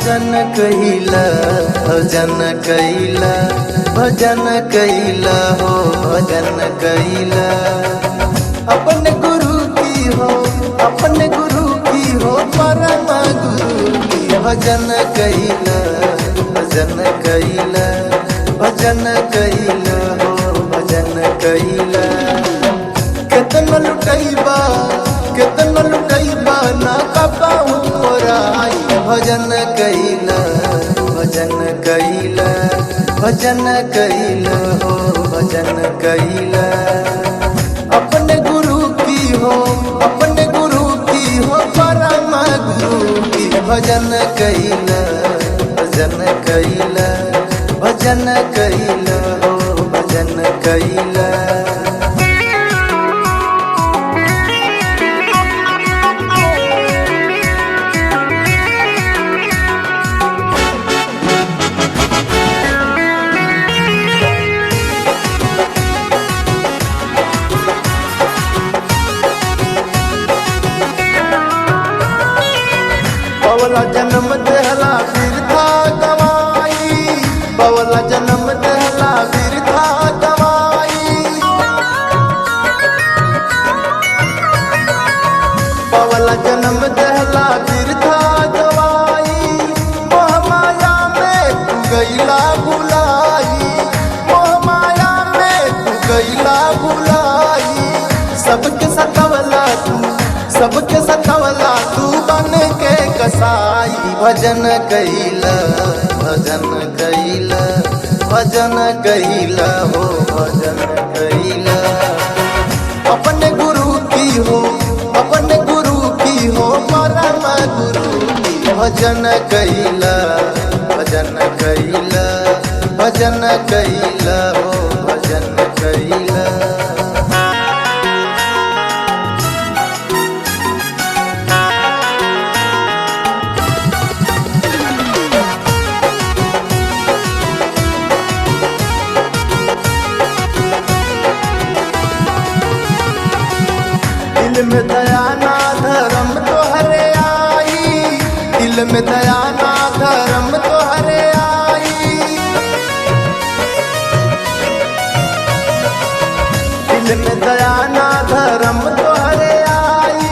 भजन कइला भजन कइला भजन कइला हो भजन कइला। अपने गुरु की हो अपने गुरु की हो परम गुरु की भजन कइला भजन कइला भजन कइला हो भजन कइला। केतना लुटैबा ना कपाहू मोराई भजन कइला भजन कइला भजन कइला हो भजन कइला। अपने गुरु की हो परम गुरु की भजन कइला भजन कइला भजन कइला हो भजन कइला। पवला जन्म देहला फिर था गवाई पवला जन्म देहला फिर था गवाई। पवला जन्म देहला फिर था गवाई। मोह माया में तू गईला भुलाई मोह माया में तू गईला भुलाई। सबके सतवला तू बन के कसाई भजन कइला भजन कइला भजन कइला हो भजन कइला। अपने गुरु की हो परम गुरु की भजन कइला भजन कइला भजन कइला हो भजन कइला। दिल में दया ना धर्म तो हरे आई दिल में दया ना धर्म तो हरे आई। दिल में दया ना धर्म तो हरे आई।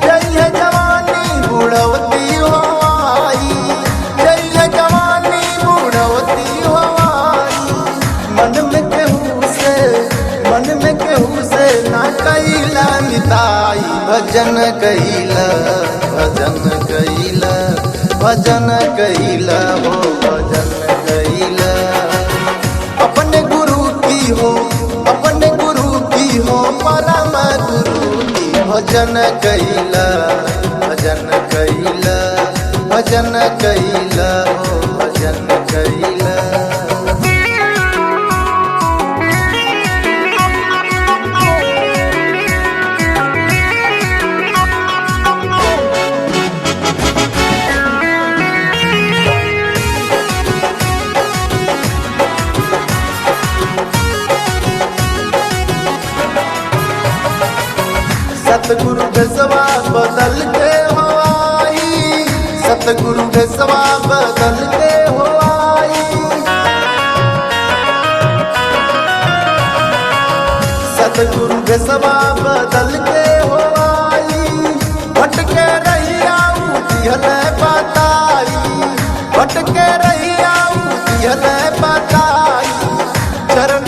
जय जवानी बुढ़वती हो आई जय जवानी बुढ़वती हो आई। मन में केहू से ना कइला मिताई भजन कइला भजन कइला भजन कइला हो भजन कइला। अपने गुरु की हो परम गुरु की भजन कइला भजन कइला भजन कइला हो भजन कइला। सतगुरु भेसवा बदल के हो आई सतगुरु भेसवा बदल के हो आई। सतगुरु भेसवा बदल के हो आई। भटके रहिया दिहल बताई भटके रहिया दिहल बताई। चरण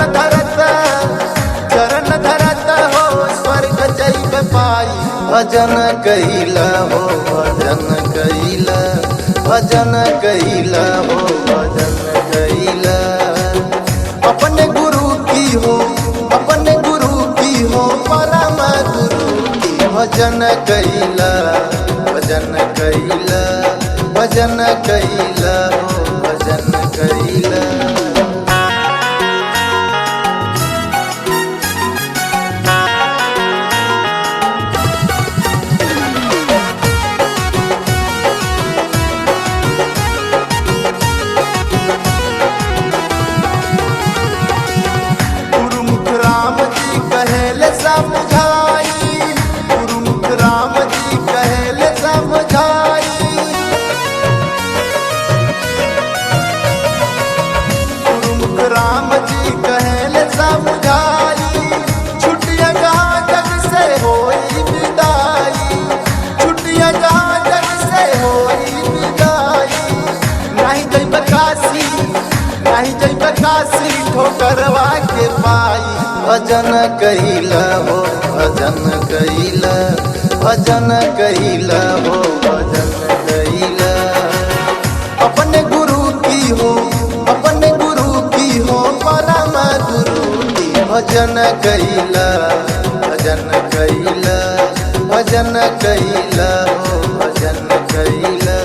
धरत हो स्वर्ग जैब पाई भजन कइला हो भजन कइला भजन कइला हो भजन कइला। अपने गुरु की हो परम गुरु की भजन कइला भजन कइला भजन कइला हो भजन कइला। काशी ठोकरवा के पाई। भजन कइला हो भजन कइला, भजन कइला हो भजन कइला। अपने गुरु की हो, अपने गुरु की हो परम गुरु की। भजन कइला, भजन कइला, भजन कइला हो भजन कइला,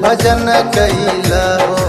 भजन कइला हो